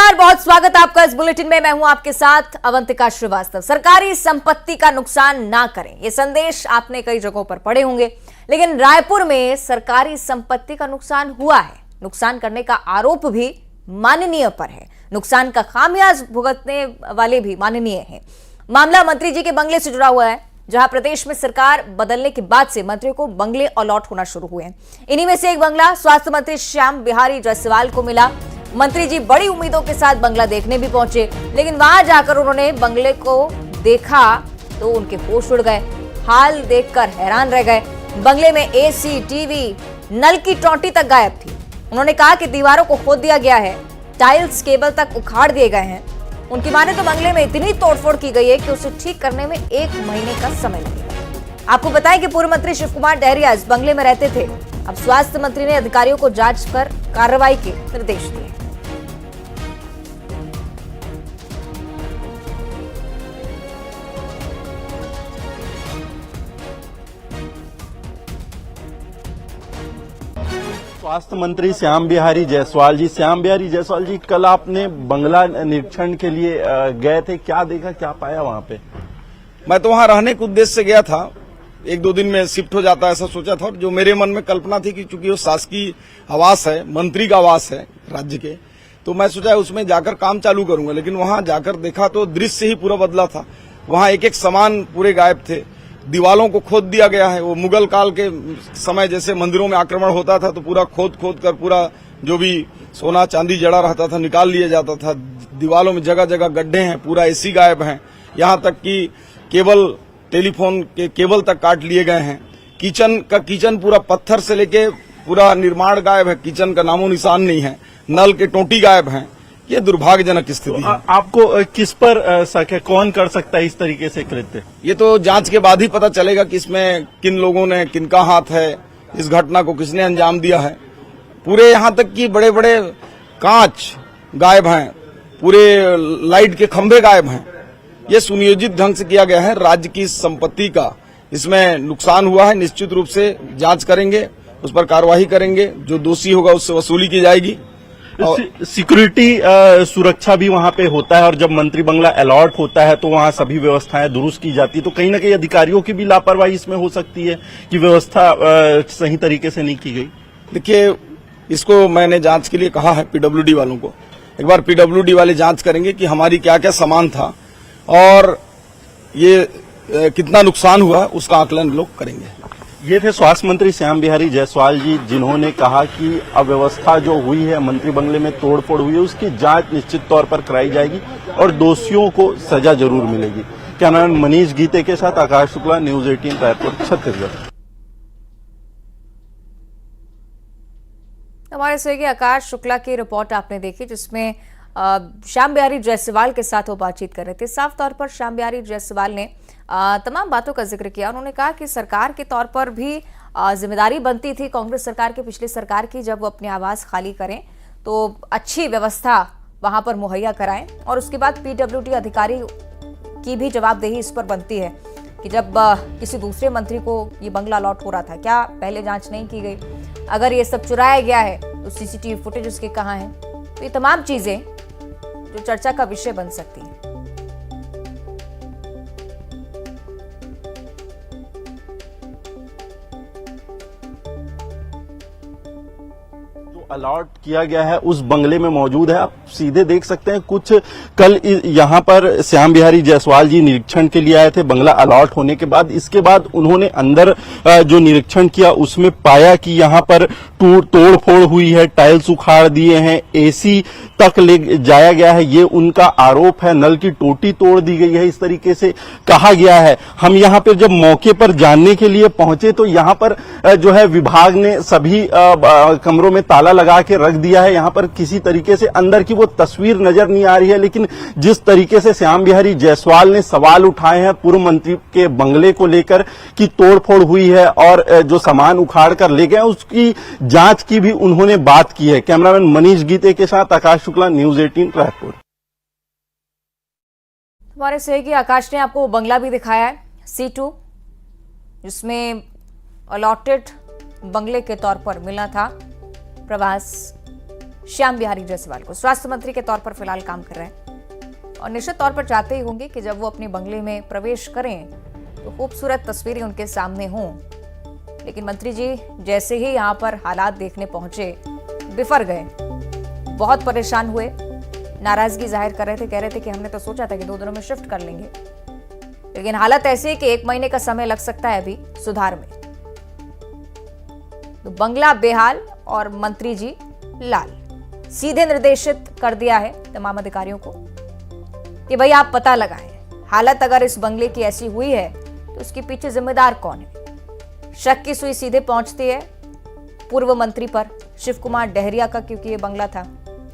नमस्कार, बहुत स्वागत आपका इस बुलेटिन में। मैं हूं आपके साथ अवंतिका श्रीवास्तव। सरकारी संपत्ति का नुकसान ना करें, ये संदेश आपने कई जगहों पर पढ़े होंगे, लेकिन रायपुर में सरकारी संपत्ति का नुकसान हुआ है। नुकसान करने का आरोप भी माननीय पर है, नुकसान का खामियाजा भुगतने वाले भी माननीय हैं। मामला मंत्री जी के बंगले से जुड़ा हुआ है, जहां प्रदेश में सरकार बदलने के बाद से मंत्रियों को बंगले अलॉट होना शुरू हुए हैं। इन्हीं में से एक बंगला स्वास्थ्य मंत्री श्याम बिहारी जायसवाल को मिला। मंत्री जी बड़ी उम्मीदों के साथ बंगला देखने भी पहुंचे, लेकिन वहां जाकर उन्होंने बंगले को देखा तो उनके होश उड़ गए। हाल देखकर हैरान रह गए। बंगले में एसी, टीवी, नल की टोंटी तक गायब थी। उन्होंने कहा कि दीवारों को खोद दिया गया है, टाइल्स, केबल तक उखाड़ दिए गए हैं। उनकी माने तो बंगले में इतनी तोड़फोड़ की गई है कि उसे ठीक करने में 1 महीने का समय लगेगा। आपको बताएं कि पूर्व मंत्री शिव कुमार डहरिया इस बंगले में रहते थे। अब स्वास्थ्य मंत्री ने अधिकारियों को जांच कर कार्रवाई के निर्देश दिए। स्वास्थ्य मंत्री श्याम बिहारी जायसवाल जी। श्याम बिहारी जायसवाल जी, कल आपने बंगला निरीक्षण के लिए गए थे, क्या देखा, क्या पाया वहां पे? मैं तो वहां रहने के उद्देश्य से गया था, 1-2 दिन में शिफ्ट हो जाता ऐसा सोचा था। और जो मेरे मन में कल्पना थी कि चूंकि वो शासकीय आवास है, मंत्री का आवास है राज्य के, तो मैं सोचा उसमें जाकर काम चालू करूंगा। लेकिन वहां जाकर देखा तो दृश्य ही पूरा बदला था। वहां एक एक सामान पूरे गायब थे, दीवालों को खोद दिया गया है। वो मुगल काल के समय जैसे मंदिरों में आक्रमण होता था तो पूरा खोद कर पूरा जो भी सोना चांदी जड़ा रहता था निकाल लिया जाता था। दीवालों में जगह जगह गड्ढे हैं, पूरा एसी गायब है, यहाँ तक कि केबल, टेलीफोन के केबल तक काट लिए गए हैं। किचन पूरा पत्थर से लेके पूरा निर्माण गायब है, किचन का नामो निशान नहीं है। नल के टोंटी गायब हैं। ये दुर्भाग्यजनक स्थिति है। आपको किस पर शक है, कौन कर सकता है इस तरीके से कृत्य? ये तो जांच के बाद ही पता चलेगा कि इसमें किन लोगों ने, किनका हाथ है, इस घटना को किसने अंजाम दिया है। पूरे यहाँ तक कि बड़े बड़े कांच गायब हैं, पूरे लाइट के खंभे गायब हैं। ये सुनियोजित ढंग से किया गया है। राज्य की संपत्ति का इसमें नुकसान हुआ है। निश्चित रूप से जांच करेंगे, उस पर कार्रवाई करेंगे, जो दोषी होगा उससे वसूली की जाएगी। सिक्योरिटी सुरक्षा भी वहां पे होता है, और जब मंत्री बंगला अलॉट होता है तो वहां सभी व्यवस्थाएं दुरुस्त की जाती है, तो कहीं ना कहीं अधिकारियों की भी लापरवाही इसमें हो सकती है कि व्यवस्था सही तरीके से नहीं की गई। देखिए, इसको मैंने जांच के लिए कहा है पीडब्ल्यूडी वालों को। एक बार पीडब्ल्यूडी वाले जांच करेंगे कि हमारी क्या क्या सामान था और ये कितना नुकसान हुआ, उसका आकलन लोग करेंगे। ये थे स्वास्थ्य मंत्री श्याम बिहारी जायसवाल जी, जिन्होंने कहा कि अव्यवस्था जो हुई है, मंत्री बंगले में तोड़फोड़ हुई है, उसकी जांच निश्चित तौर पर कराई जाएगी और दोषियों को सजा जरूर मिलेगी। कैमरामैन मनीष गीते के साथ आकाश शुक्ला, न्यूज 18 रायपुर, छत्तीसगढ़। हमारे सहयोगी आकाश शुक्ला की रिपोर्ट आपने देखी, जिसमें श्याम बिहारी जायसवाल के साथ वो बातचीत कर रहे थे। साफ तौर पर श्याम बिहारी जायसवाल ने तमाम बातों का जिक्र किया। उन्होंने कहा कि सरकार के तौर पर भी जिम्मेदारी बनती थी कांग्रेस सरकार की, पिछली सरकार की, जब वो अपने आवास खाली करें तो अच्छी व्यवस्था वहां पर मुहैया कराएं, और उसके बाद पीडब्ल्यूडी अधिकारी की भी जवाबदेही इस पर बनती है कि जब किसी दूसरे मंत्री को ये बंगला अलॉट हो रहा था, क्या पहले जांच नहीं की गई? अगर ये सब चुराया गया है तो सीसीटीवी फुटेज उसके कहाँ है? तो ये तमाम चीजें जो चर्चा का विषय बन सकती है। अलॉट किया गया है उस बंगले में मौजूद है। आप सीधे देख सकते हैं, कुछ कल यहाँ पर श्याम बिहारी जायसवाल जी निरीक्षण के लिए आए थे बंगला अलॉट होने के बाद। इसके बाद उन्होंने अंदर जो निरीक्षण किया उसमें पाया कि यहाँ पर तोड़फोड़ हुई है, टाइल्स उखाड़ दिए हैं, एसी तक ले जाया गया है, ये उनका आरोप है। नल की टोटी तोड़ दी गई है, इस तरीके से कहा गया है। हम यहाँ पर जब मौके पर जानने के लिए पहुंचे तो यहाँ पर जो है विभाग ने सभी कमरों में ताला लगा के रख दिया है। यहाँ पर किसी तरीके से अंदर की वो तस्वीर नजर नहीं आ रही है, लेकिन जिस तरीके से श्याम बिहारी जायसवाल ने सवाल उठाए हैं पूर्व मंत्री के बंगले को लेकर कि तोड़फोड़ हुई है और जो सामान उखाड़ कर ले गए, उसकी जांच की भी उन्होंने बात की है। कैमरामैन मनीष गीते के साथ आकाश शुक्ला, न्यूज 18 रायपुर। हमारे सहयोगी आकाश ने आपको बंगला भी दिखाया है, C2, जिसमें अलॉटेड बंगले के तौर पर मिला था। प्रवास श्याम बिहारी जायसवाल को स्वास्थ्य मंत्री के तौर पर फिलहाल काम कर रहे हैं और निश्चित तौर पर चाहते ही होंगे कि जब वो अपने बंगले में प्रवेश करें तो खूबसूरत तस्वीरें उनके सामने हों। लेकिन मंत्री जी जैसे ही यहां पर हालात देखने पहुंचे बिफर गए, बहुत परेशान हुए, नाराजगी जाहिर कर रहे थे, कह रहे थे कि हमने तो सोचा था कि 2 दिनों में शिफ्ट कर लेंगे, लेकिन हालत ऐसी है कि 1 महीने का समय लग सकता है अभी सुधार में। तो बंगला बेहाल और मंत्री जी लाल। सीधे निर्देशित कर दिया है तमाम अधिकारियों को कि भाई आप पता लगाएं, हालत अगर इस बंगले की ऐसी हुई है तो उसके पीछे जिम्मेदार कौन है। शक की सुई सीधे पहुंचती है पूर्व मंत्री पर, शिव कुमार डहरिया का, क्योंकि ये बंगला था।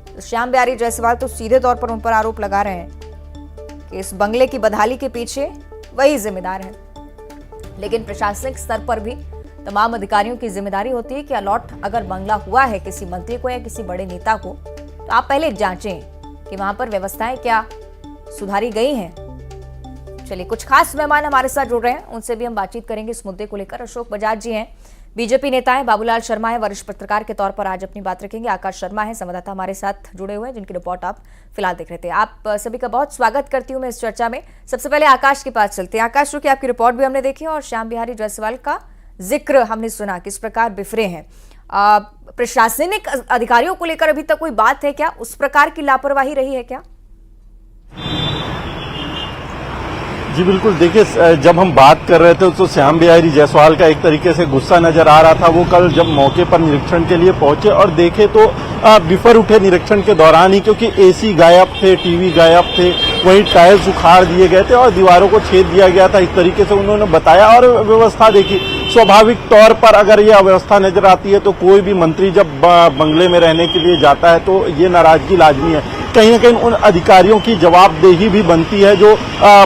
तो श्याम बिहारी जायसवाल तो सीधे तौर पर उन पर आरोप लगा रहे हैं कि इस बंगले की बदहाली के पीछे वही जिम्मेदार है। लेकिन प्रशासनिक स्तर पर भी तमाम अधिकारियों की जिम्मेदारी होती है कि अलॉट अगर बंगला हुआ है किसी मंत्री को या किसी बड़े नेता को, तो आप पहले जांचें कि वहां पर व्यवस्थाएं क्या सुधारी गई हैं। चलिए, कुछ खास मेहमान हमारे साथ जुड़ रहे हैं, उनसे भी हम बातचीत करेंगे इस मुद्दे को लेकर। अशोक बजाज जी हैं, बीजेपी नेता हैं, बाबूलाल शर्मा है, वरिष्ठ पत्रकार के तौर पर आज अपनी बात रखेंगे। आकाश शर्मा है, संवाददाता हमारे साथ जुड़े हुए हैं, जिनकी रिपोर्ट आप फिलहाल देख रहे थे। आप सभी का बहुत स्वागत करती हूं मैं इस चर्चा में। सबसे पहले आकाश के पास चलते हैं। आकाश, की आपकी रिपोर्ट भी हमने देखी और श्याम बिहारी जायसवाल का जिक्र हमने सुना किस प्रकार बिफरे हैं। प्रशासनिक अधिकारियों को लेकर अभी तक कोई बात है क्या? उस प्रकार की लापरवाही रही है क्या? जी बिल्कुल, देखिए जब हम बात कर रहे थे तो श्याम बिहारी जायसवाल का एक तरीके से गुस्सा नजर आ रहा था। वो कल जब मौके पर निरीक्षण के लिए पहुंचे और देखे तो बिफर उठे निरीक्षण के दौरान ही, क्योंकि एसी गायब थे, टीवी गायब थे, वहीं टाइल्स उखाड़ दिए गए थे और दीवारों को छेद दिया गया था, इस तरीके से उन्होंने बताया। और व्यवस्था देखी, स्वाभाविक तौर पर अगर ये अव्यवस्था नजर आती है तो कोई भी मंत्री जब बंगले में रहने के लिए जाता है तो ये नाराजगी लाजमी है। कहीं न कहीं उन अधिकारियों की जवाबदेही भी बनती है जो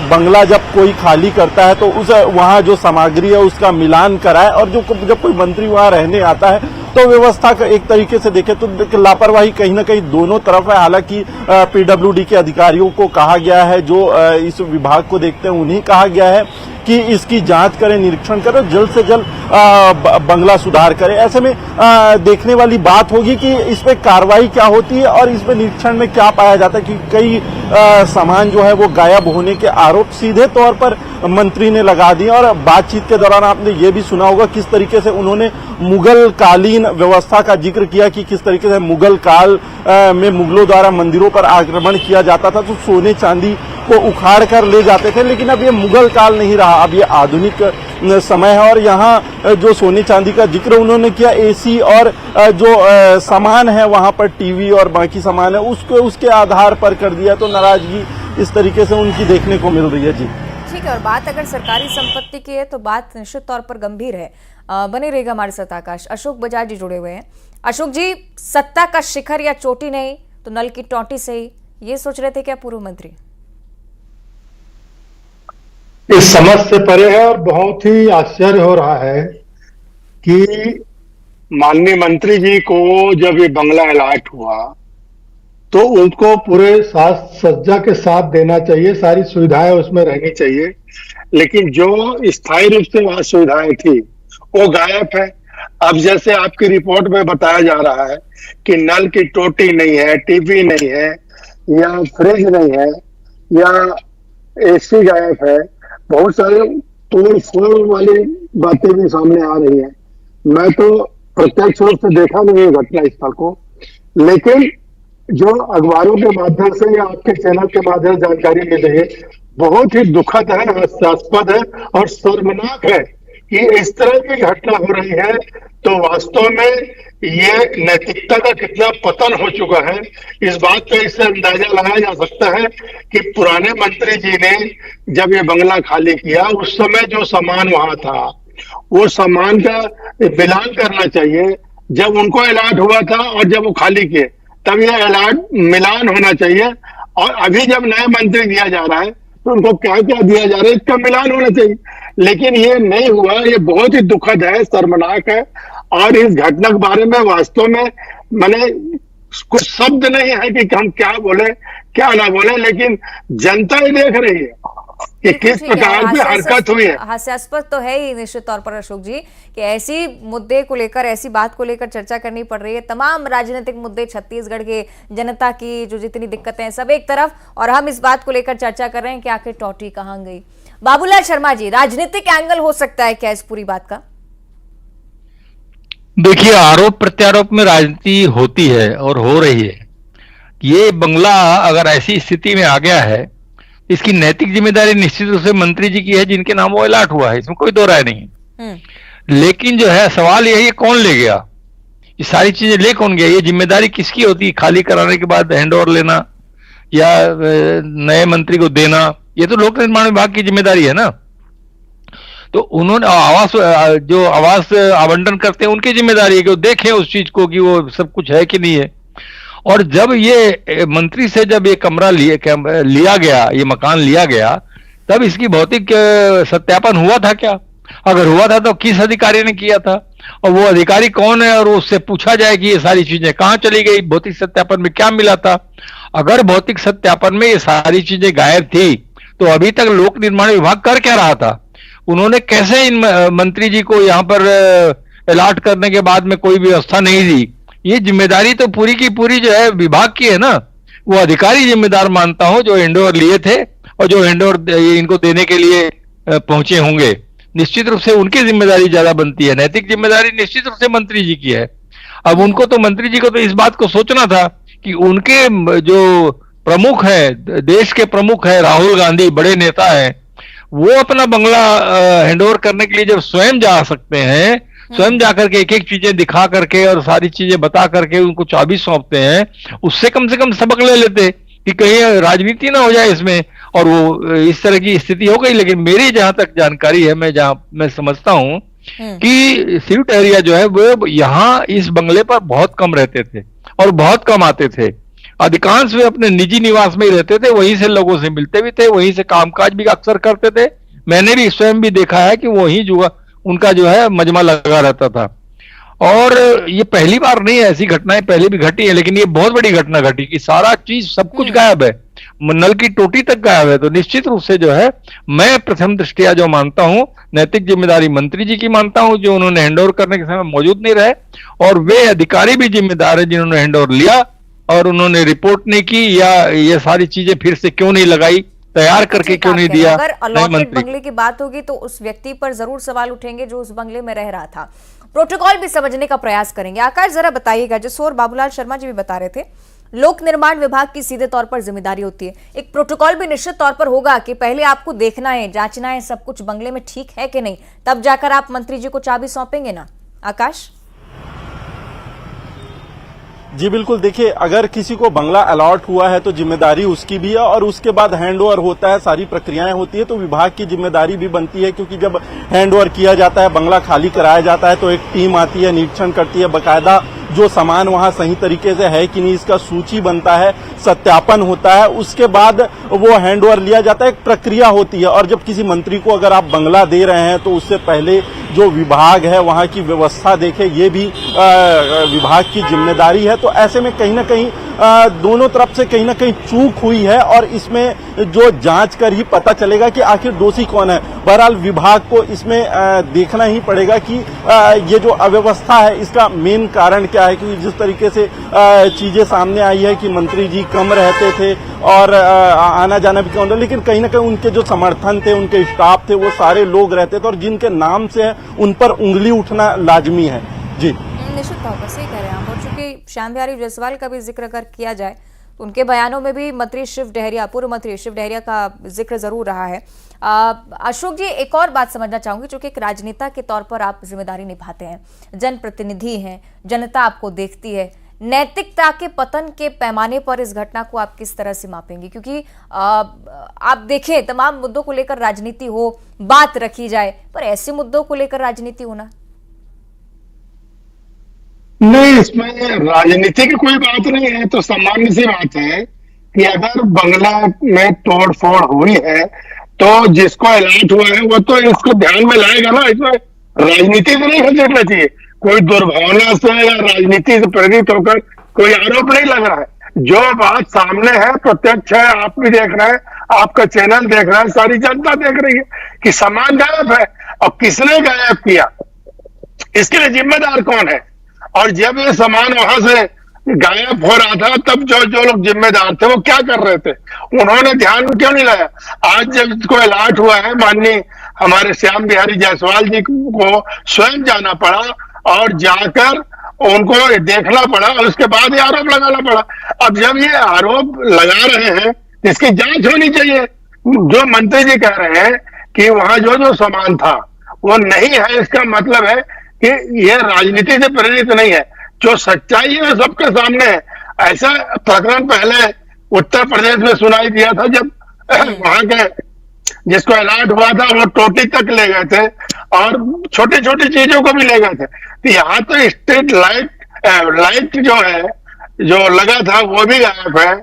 बंगला जब कोई खाली करता है तो उस वहां जो सामग्री है उसका मिलान कराए, और जब कोई मंत्री वहां रहने आता है तो व्यवस्था का एक तरीके से देखे तो लापरवाही कहीं न कहीं दोनों तरफ है। हालांकि पीडब्ल्यूडी के अधिकारियों को कहा गया है, जो इस विभाग को देखते हैं उन्हें कहा गया है कि इसकी जांच करें, निरीक्षण करें, जल्द से जल्द बंगला सुधार करें। ऐसे में देखने वाली बात होगी कि इस पे कार्रवाई क्या होती है और इसमें निरीक्षण में क्या पाया जाता है कि कई सामान जो है वो गायब होने के आरोप सीधे तौर पर मंत्री ने लगा दिए। और बातचीत के दौरान आपने ये भी सुना होगा किस तरीके से उन्होंने मुगल कालीन व्यवस्था का जिक्र किया कि किस तरीके से मुगल काल में मुगलों द्वारा मंदिरों पर आक्रमण किया जाता था तो सोने चांदी को उखाड़ कर ले जाते थे, लेकिन अब ये मुगल काल नहीं रहा, अब ये आधुनिक समय है। और यहाँ जो सोने चांदी का जिक्र उन्होंने किया, एसी और जो सामान है वहां पर टीवी और बाकी सामान है उसको उसके आधार पर कर दिया, तो नाराजगी इस तरीके से उनकी देखने को मिल रही है। जी ठीक है, और बात अगर सरकारी संपत्ति की है तो बात निश्चित तौर पर गंभीर है। बने रहेगा हमारे साथ आकाश। अशोक बजाज जी जुड़े हुए हैं। अशोक जी, सत्ता का शिखर या चोटी नहीं तो नल की टोटी से ही, ये सोच रहे थे क्या पूर्व मंत्री? इस समझ से परे है और बहुत ही आश्चर्य हो रहा है कि माननीय मंत्री जी को जब ये बंगला अलॉट हुआ तो उनको पूरे साज सज्जा के साथ देना चाहिए, सारी सुविधाएं उसमें रहनी चाहिए, लेकिन जो स्थायी रूप से वहां सुविधाएं थी वो गायब है। अब जैसे आपकी रिपोर्ट में बताया जा रहा है कि नल की टोटी नहीं है, टीवी नहीं है, या फ्रिज नहीं है, या एसी गायब है, बहुत सारे तोड़ फोड़ वाली बातें भी सामने आ रही है। मैं तो प्रत्यक्ष रूप से देखा नहीं है घटना स्थल को, लेकिन जो अखबारों के माध्यम से या आपके चैनल के माध्यम से जानकारी मिल रही है बहुत ही दुखद है, हास्यास्पद है और शर्मनाक है कि इस तरह की घटना हो रही है। तो वास्तव में ये नैतिकता का कितना पतन हो चुका है, इस बात का इससे अंदाजा लगाया जा सकता है कि पुराने मंत्री जी ने जब ये बंगला खाली किया उस समय जो सामान वहां था वो सामान का मिलान करना चाहिए। जब उनको अलॉट हुआ था और जब वो खाली किए तब यह अलॉट मिलान होना चाहिए, और अभी जब नया मंत्री दिया जा रहा है तो उनको क्या क्या दिया जा रहा है इसका मिलान होना चाहिए, लेकिन ये नहीं हुआ। ये बहुत ही दुखद है, शर्मनाक है, और इस घटना के बारे में वास्तव में मैंने कुछ शब्द नहीं है कि हम क्या बोले क्या ना बोले, लेकिन जनता ही देख रही है कि किस प्रकार की हरकत हुई है। हास्यास्पद तो है ही निश्चित तौर पर अशोक जी कि ऐसी मुद्दे को लेकर, ऐसी बात को लेकर चर्चा करनी पड़ रही है। तमाम राजनीतिक मुद्दे, छत्तीसगढ़ के जनता की जो जितनी दिक्कतें हैं सब एक तरफ, और हम इस बात को लेकर चर्चा कर रहे हैं कि आखिर टॉटी कहां गई। बाबूलाल शर्मा जी, राजनीतिक एंगल हो सकता है क्या इस पूरी बात का? देखिए, आरोप प्रत्यारोप में राजनीति होती है और हो रही है। ये बंगला अगर ऐसी स्थिति में आ गया है, इसकी नैतिक जिम्मेदारी निश्चित रूप से मंत्री जी की है, जिनके नाम वो अलॉट हुआ है, इसमें कोई दो राय नहीं है। लेकिन जो है सवाल यही है, कौन ले गया ये सारी चीजें, ले कौन गया? ये जिम्मेदारी किसकी होती है? खाली कराने के बाद हैंड ओवर लेना या नए मंत्री को देना, ये तो लोक निर्माण विभाग की जिम्मेदारी है ना। तो उन्होंने आवास आवंटन करते हैं, उनकी जिम्मेदारी है कि वो देखें उस चीज को कि वो सब कुछ है कि नहीं है। और जब ये मंत्री से जब ये कमरा लिया गया, ये मकान लिया गया, तब इसकी भौतिक सत्यापन हुआ था क्या? अगर हुआ था तो किस अधिकारी ने किया था, और वो अधिकारी कौन है, और उससे पूछा जाए कि ये सारी चीजें कहां चली गई, भौतिक सत्यापन में क्या मिला था। अगर भौतिक सत्यापन में ये सारी चीजें गायब थी तो अभी तक लोक निर्माण विभाग कर क्या रहा था? उन्होंने कैसे इन मंत्री जी को यहाँ पर अलॉट करने के बाद में कोई व्यवस्था नहीं दी? ये जिम्मेदारी तो पूरी की पूरी जो है विभाग की है ना। वो अधिकारी जिम्मेदार मानता हूं जो हैंडओवर लिए थे और जो हैंडओवर इनको देने के लिए पहुंचे होंगे। निश्चित रूप से उनकी जिम्मेदारी ज्यादा बनती है, नैतिक जिम्मेदारी निश्चित रूप से मंत्री जी की है। अब उनको तो, मंत्री जी को तो इस बात को सोचना था कि उनके जो प्रमुख है, देश के प्रमुख है राहुल गांधी, बड़े नेता है, वो अपना बंगला हैंडओवर करने के लिए जब स्वयं जा सकते हैं, स्वयं जाकर के एक एक चीजें दिखा करके और सारी चीजें बता करके उनको चाबी सौंपते हैं, उससे कम से कम सबक ले लेते कि कहीं राजनीति ना हो जाए इसमें। और वो इस तरह की स्थिति हो गई। लेकिन मेरी जहां तक जानकारी है, मैं समझता हूं कि शिव टहरिया जो है वो यहाँ इस बंगले पर बहुत कम रहते थे और बहुत कम आते थे। अधिकांश वे अपने निजी निवास में ही रहते थे, वहीं से लोगों से मिलते भी थे, वहीं से कामकाज भी अक्सर करते थे। मैंने भी स्वयं भी देखा है कि वहीं जो उनका जो है मजमा लगा रहता था। और ये पहली बार नहीं है, ऐसी घटनाएं पहले भी घटी है, लेकिन ये बहुत बड़ी घटना घटी कि सारा चीज सब कुछ गायब है, नल की टोटी तक गायब है। तो निश्चित रूप से जो है, मैं प्रथम दृष्टिया जो मानता हूं, नैतिक जिम्मेदारी मंत्री जी की मानता हूं, जो उन्होंने हैंडओवर करने के समय मौजूद नहीं रहे, और वे अधिकारी भी जिम्मेदार है जिन्होंने हैंडओवर लिया और उन्होंने रिपोर्ट नहीं की, या ये सारी चीजें फिर से क्यों नहीं लगाई, तैयार करके क्यों नहीं दिया। अगर अलॉटेड बंगले की बात होगी तो उस व्यक्ति पर जरूर सवाल उठेंगे जो उस बंगले में रह रहा था। प्रोटोकॉल भी समझने का प्रयास करेंगे। आकाश, जरा बताइएगा, जैसे और बाबूलाल शर्मा जी भी बता रहे थे, लोक निर्माण विभाग की सीधे तौर पर जिम्मेदारी होती है, एक प्रोटोकॉल भी निश्चित तौर पर होगा कि पहले आपको देखना है, जांचना है सब कुछ बंगले में ठीक है कि नहीं, तब जाकर आप मंत्री जी को चाबी सौंपेंगे ना। आकाश जी बिल्कुल, देखिए, अगर किसी को बंगला अलॉट हुआ है तो जिम्मेदारी उसकी भी है, और उसके बाद हैंडओवर होता है, सारी प्रक्रियाएं होती है, तो विभाग की जिम्मेदारी भी बनती है। क्योंकि जब हैंडओवर किया जाता है, बंगला खाली कराया जाता है, तो एक टीम आती है, निरीक्षण करती है, बकायदा जो सामान वहां सही तरीके से है कि नहीं इसका सूची बनता है, सत्यापन होता है, उसके बाद वो हैंडओवर लिया जाता है, एक प्रक्रिया होती है। और जब किसी मंत्री को अगर आप बंगला दे रहे हैं तो उससे पहले जो विभाग है वहां की व्यवस्था देखे, ये भी विभाग की जिम्मेदारी है। तो ऐसे में कहीं ना कहीं दोनों तरफ से कहीं ना कहीं चूक हुई है, और इसमें जो जांच कर ही पता चलेगा कि आखिर दोषी कौन है। बहरहाल विभाग को इसमें देखना ही पड़ेगा कि ये जो अव्यवस्था है इसका मेन कारण क्या है। क्योंकि जिस तरीके से चीजें सामने आई है कि मंत्री जी कम रहते थे और आना जाना भी कम, लेकिन कहीं ना कहीं उनके जो समर्थन थे, उनके स्टाफ थे, वो सारे लोग रहते थे, और जिनके नाम से है उन पर उंगली उठना लाजमी है। जी निश्चित तौर पर सही कह रहे हैं आप। और चूंकि श्याम बिहारी जायसवाल का भी जिक्र अगर किया जाए तो उनके बयानों में भी मंत्री शिव डहरिया, पूर्व मंत्री शिव डहरिया का जिक्र जरूर रहा है। अशोक जी, एक और बात समझना चाहूंगी, चूंकि एक राजनेता के तौर पर आप जिम्मेदारी निभाते हैं, जनप्रतिनिधि हैं, जनता आपको देखती है, नैतिकता के पतन के पैमाने पर इस घटना को आप किस तरह से मापेंगे? क्योंकि आप देखें, तमाम मुद्दों को लेकर राजनीति हो, बात रखी जाए, पर ऐसे मुद्दों को लेकर राजनीति होना नहीं, इसमें राजनीति की कोई बात नहीं है। तो सामान्य सी बात है कि अगर बंगला में तोड़ फोड़ हुई है तो जिसको अलॉट हुआ है वो तो इसको ध्यान में लाएगा ना। इसमें राजनीति से नहीं खसेड़ना चाहिए, कोई दुर्भावना से या राजनीति से प्रेरित होकर कोई आरोप नहीं लग रहा है। जो बात सामने है, प्रत्यक्ष है, आप भी देख रहे हैं, आपका चैनल देख रहा है, सारी जनता देख रही है कि सामान गायब है, और किसने गायब किया, इसके लिए जिम्मेदार कौन है। और जब ये सामान वहां से गायब हो रहा था, तब जो जो लोग जिम्मेदार थे वो क्या कर रहे थे, उन्होंने ध्यान क्यों नहीं लाया। आज जब इसको अलर्ट हुआ है, माननीय हमारे श्याम बिहारी जायसवाल जी को स्वयं जाना पड़ा और जाकर उनको देखना पड़ा, और उसके बाद ये आरोप लगाना पड़ा। अब जब ये आरोप लगा रहे हैं, इसकी जांच होनी चाहिए। जो मंत्री जी कह रहे हैं कि वहां जो जो सामान था वो नहीं है, इसका मतलब है कि यह राजनीति से प्रेरित नहीं है। जो सच्चाई है सबके सामने है। ऐसा प्रकरण पहले उत्तर प्रदेश में सुनाई दिया था, जब वहां के जिसको अलर्ट हुआ था वो टोटी तक ले गए थे और छोटी छोटी चीजों को भी ले गए थे। तो यहाँ तो स्ट्रीट लाइट जो है, जो लगा था वो भी गायब है,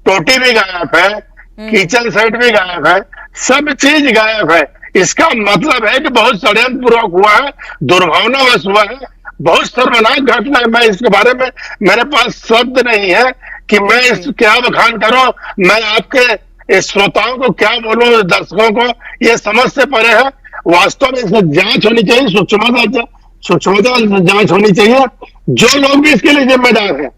टोटी भी गायब है, किचन सेट भी गायब है, सब चीज गायब है। इसका मतलब है कि बहुत षड्यंत्र पूर्वक हुआ है, दुर्भावनावश हुआ है, बहुत शर्मनाक घटना है। मैं इसके बारे में, मेरे पास शब्द नहीं है कि मैं इस क्या बखान करूं, मैं आपके श्रोताओं को क्या बोलूं, दर्शकों को, ये समझ से परे है। वास्तव में इसमें जांच होनी चाहिए, सूक्ष्मता जांच होनी चाहिए। जो लोग भी इसके लिए जिम्मेदार हैं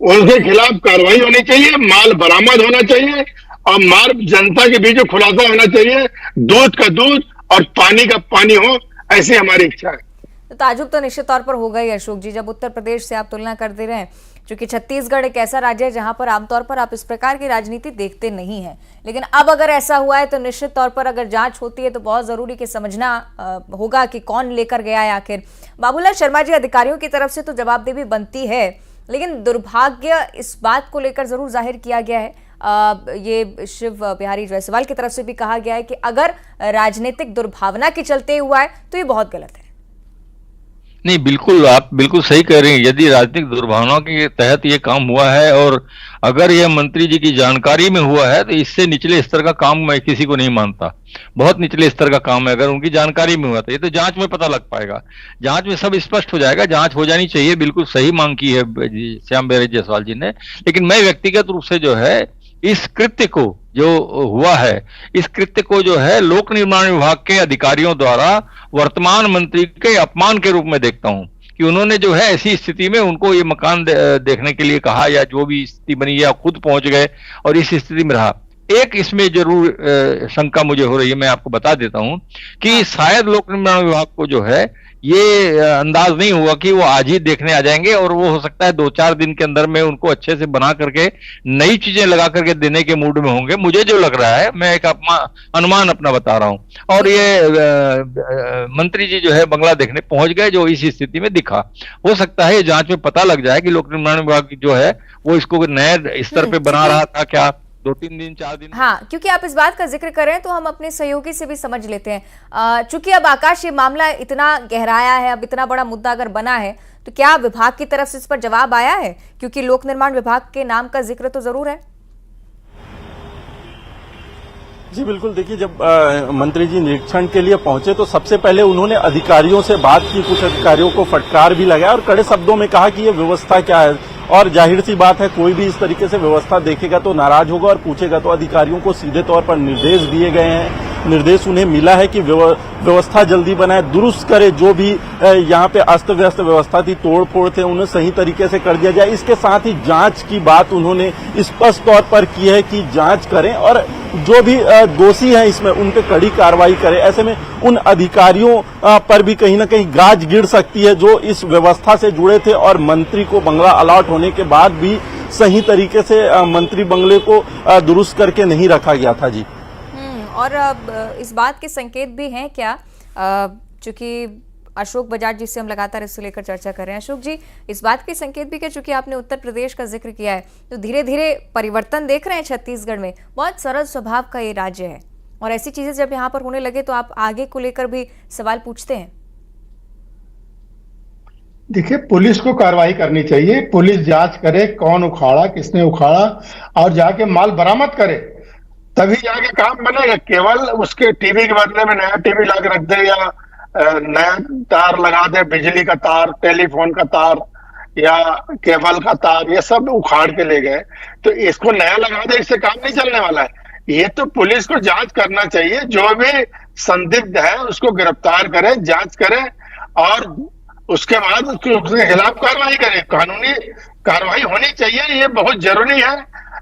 उनके खिलाफ कार्रवाई होनी चाहिए, माल बरामद होना चाहिए, और माल जनता के बीच खुलासा होना चाहिए। दूध का दूध और पानी का पानी हो, ऐसी हमारी इच्छा है। तो ताजुब तो निश्चित तौर पर होगा ही अशोक जी, जब उत्तर प्रदेश से आप तुलना कर दे रहे हैं, क्योंकि छत्तीसगढ़ एक ऐसा राज्य है जहां पर आमतौर पर आप इस प्रकार की राजनीति देखते नहीं हैं। लेकिन अब अगर ऐसा हुआ है तो निश्चित तौर पर अगर जांच होती है तो बहुत जरूरी कि समझना होगा कि कौन लेकर गया है आखिर। बाबूलाल शर्मा जी, अधिकारियों की तरफ से तो जवाबदेही बनती है, लेकिन दुर्भाग्य इस बात को लेकर जरूर जाहिर किया गया है, ये शिव बिहारी जायसवाल की तरफ से भी कहा गया है कि अगर राजनीतिक दुर्भावना के चलते हुआ है तो ये बहुत गलत है। नहीं, बिल्कुल, आप बिल्कुल सही कह रहे हैं। यदि राजनीतिक दुर्भावनाओं के तहत ये काम हुआ है और अगर यह मंत्री जी की जानकारी में हुआ है, तो इससे निचले स्तर का काम मैं किसी को नहीं मानता। बहुत निचले स्तर का काम है। अगर उनकी जानकारी में हुआ तो ये तो जांच में पता लग पाएगा, जांच में सब स्पष्ट हो जाएगा। जांच हो जानी चाहिए, बिल्कुल सही मांग की है श्याम बिहारी जायसवाल जी ने। लेकिन मैं व्यक्तिगत रूप से जो है इस कृत्य को, जो हुआ है, इस कृत्य को जो है लोक निर्माण विभाग के अधिकारियों द्वारा वर्तमान मंत्री के अपमान के रूप में देखता हूं कि उन्होंने जो है ऐसी स्थिति में उनको ये मकान देखने के लिए कहा, या जो भी स्थिति बनी, या खुद पहुंच गए और इस स्थिति में रहा। एक इसमें जरूर शंका मुझे हो रही है, मैं आपको बता देता हूं कि शायद लोक निर्माण विभाग को जो है ये अंदाज नहीं हुआ कि वो आज ही देखने आ जाएंगे, और वो हो सकता है 2-4 दिन के अंदर में उनको अच्छे से बना करके नई चीजें लगा करके देने के मूड में होंगे। मुझे जो लग रहा है, मैं एक अनुमान अपना बता रहा हूं। और ये मंत्री जी जो है बंगला देखने पहुंच गए, जो इस स्थिति में दिखा। हो सकता है जांच में पता लग जाए कि लोक निर्माण विभाग जो है वो इसको नए स्तर पे बना रहा था क्या, 2-3 दिन 4 दिन। हाँ, क्योंकि आप इस बात का जिक्र करें तो हम अपने सहयोगी से भी समझ लेते हैं। चूंकि अब आकाश ये मामला इतना गहराया है, अब इतना बड़ा मुद्दा अगर बना है, तो क्या विभाग की तरफ से इस पर जवाब आया है? क्योंकि लोक निर्माण विभाग के नाम का जिक्र तो जरूर है। जी बिल्कुल, देखिए जब मंत्री जी निरीक्षण के लिए पहुंचे तो सबसे पहले उन्होंने अधिकारियों से बात की, कुछ अधिकारियों को फटकार भी लगाया और कड़े शब्दों में कहा कि ये व्यवस्था क्या है। और जाहिर सी बात है, कोई भी इस तरीके से व्यवस्था देखेगा तो नाराज होगा और पूछेगा। तो अधिकारियों को सीधे तौर पर निर्देश दिए गए हैं, निर्देश उन्हें मिला है कि व्यवस्था जल्दी बनाए, दुरुस्त करे, जो भी यहाँ पे अस्त व्यस्त व्यवस्था थी, तोड़ फोड़ थे, उन्हें सही तरीके से कर दिया जाए। इसके साथ ही जांच की बात उन्होंने स्पष्ट तौर पर की है कि जांच करें और जो भी दोषी हैं इसमें उन पे कड़ी कार्रवाई करें। ऐसे में उन अधिकारियों पर भी कहीं ना कहीं गाज गिर सकती है जो इस व्यवस्था से जुड़े थे और मंत्री को बंगला अलॉट होने के बाद भी सही तरीके से मंत्री बंगले को दुरुस्त करके नहीं रखा गया था। जी और इस बात के संकेत भी हैं क्या, चूंकि अशोक बजाज जी से हम लगातार इसको लेकर चर्चा कर रहे हैं। अशोक जी, इस बात के संकेत भी कि चूंकि आपने उत्तर प्रदेश का जिक्र किया है, तो धीरे धीरे परिवर्तन देख रहे हैं छत्तीसगढ़ में। बहुत सरल स्वभाव का ये राज्य है और ऐसी चीजें जब यहाँ पर होने लगे तो आप आगे को लेकर भी सवाल पूछते हैं। देखिए, पुलिस को कार्रवाई करनी चाहिए, पुलिस जांच करे कौन उखाड़ा, किसने उखाड़ा, और जाके माल बरामद करे, तभी जाके काम बनेगा। केवल उसके टीवी के बदले में नया टीवी ला के रख दे या नया तार लगा दे, बिजली का तार, टेलीफोन का तार या केबल का तार, ये सब उखाड़ के ले गए, तो इसको नया लगा दे, इससे काम नहीं चलने वाला है। ये तो पुलिस को जांच करना चाहिए, जो भी संदिग्ध है उसको गिरफ्तार करे, जांच करे और उसके बाद उसके खिलाफ कार्रवाई करे। कानूनी कार्रवाई होनी चाहिए, ये बहुत जरूरी है।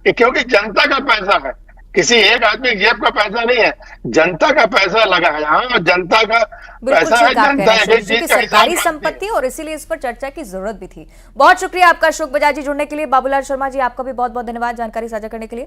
ये क्योंकि जनता का पैसा है, किसी एक आदमी की जेब का पैसा नहीं है, जनता का पैसा लगा है यहाँ, और जनता का बिल्कुल पैसा है, ठीक आप कह जनता रहे हैं एक सुरेश जी चीज कि का सरकारी हिसाब मांगती है। संपत्ति और इसीलिए इस पर चर्चा की जरूरत भी थी। बहुत शुक्रिया आपका अशोक बजाज जी जुड़ने के लिए। बाबूलाल शर्मा जी आपका भी बहुत बहुत धन्यवाद जानकारी साझा करने के लिए।